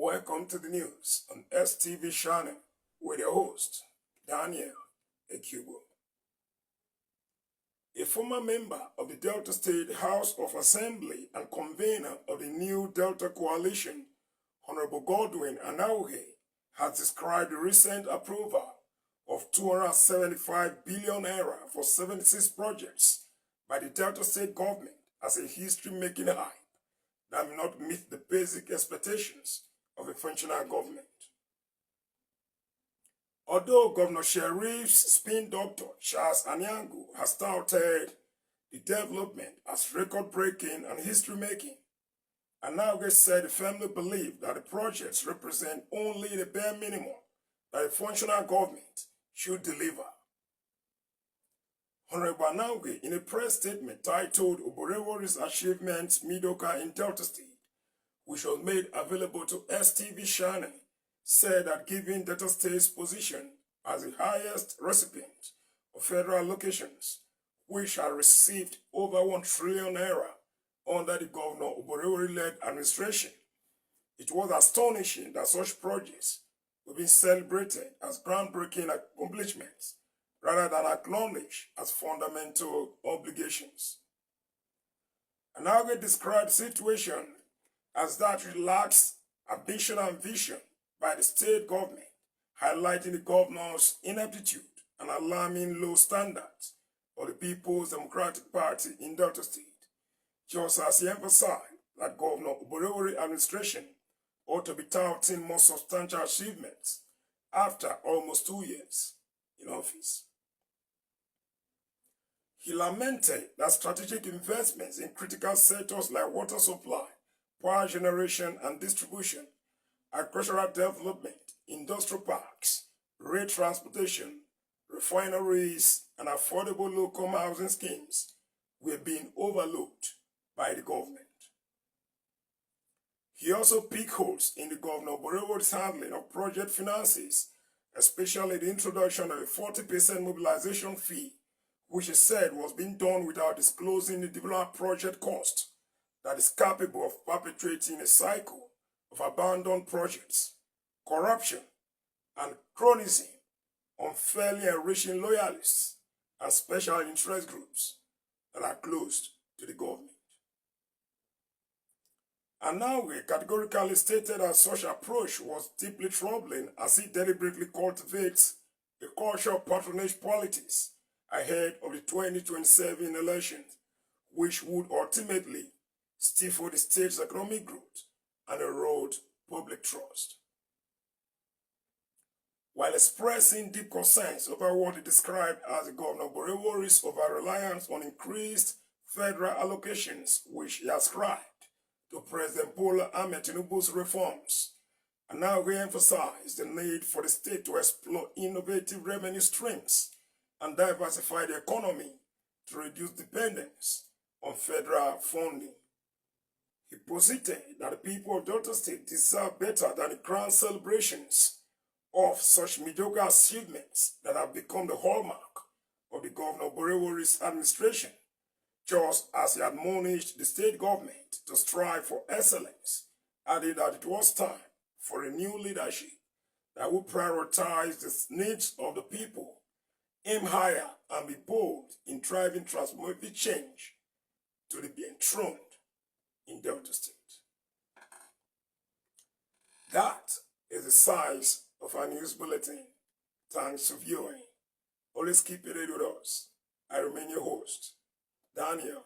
Welcome to the news on STV channel with your host, Anaughe. A former member of the Delta State House of Assembly and convener of the new Delta Coalition, Honorable Godwin Anaughe, has described the recent approval of 275 billion naira for 76 projects by the Delta State government as a history-making hype that may not meet the basic expectations of a functional government. Although Governor Sheriff's spin doctor, Charles Anaughe, has touted the development as record-breaking and history-making, Anaughe said the family believed that the projects represent only the bare minimum that a functional government should deliver. Honorable Anaughe, in a press statement titled Oborevwori's Achievements Mediocre in Delta State, which was made available to STV channel, said that given Delta State's position as the highest recipient of federal allocations, which had received over 1 trillion naira under the Governor Oborevwori-led administration, it was astonishing that such projects were being celebrated as groundbreaking accomplishments rather than acknowledged as fundamental obligations. Anaughe described the situation as that it lacks ambition and vision by the state government, highlighting the governor's ineptitude and alarming low standards of the People's Democratic Party in Delta State, just as he emphasized that Governor Oborevwori administration ought to be touting more substantial achievements after almost 2 years in office. He lamented that strategic investments in critical sectors like water supply, power generation and distribution, agricultural development, industrial parks, rail transportation, refineries, and affordable low-income housing schemes were being overlooked by the government. He also picked holes in the Governor Oborevwori's handling of project finances, especially the introduction of a 40% mobilization fee, which he said was being done without disclosing the development project cost that is capable of perpetuating a cycle of abandoned projects, corruption, and cronyism, unfairly enriching loyalists and special interest groups that are close to the government. Anaughe categorically stated that such approach was deeply troubling as it deliberately cultivates a culture of patronage politics ahead of the 2027 elections, which would ultimately stifle the state's economic growth and erode public trust. While expressing deep concerns over what he described as the Governor Oborevwori's over-reliance on increased federal allocations, which he ascribed to President Bola Ahmed Tinubu's reforms, Anaughe emphasized the need for the state to explore innovative revenue streams and diversify the economy to reduce dependence on federal funding. He posited that the people of Delta State deserve better than the grand celebrations of such mediocre achievements that have become the hallmark of the Governor Oborevwori's administration, just as he admonished the state government to strive for excellence, adding that it was time for a new leadership that would prioritize the needs of the people, aim higher, and be bold in driving transformative change to be enthroned in Delta State. That is the size of our news bulletin. Thanks for viewing. Always keep it with us. I remain your host, Anaughe.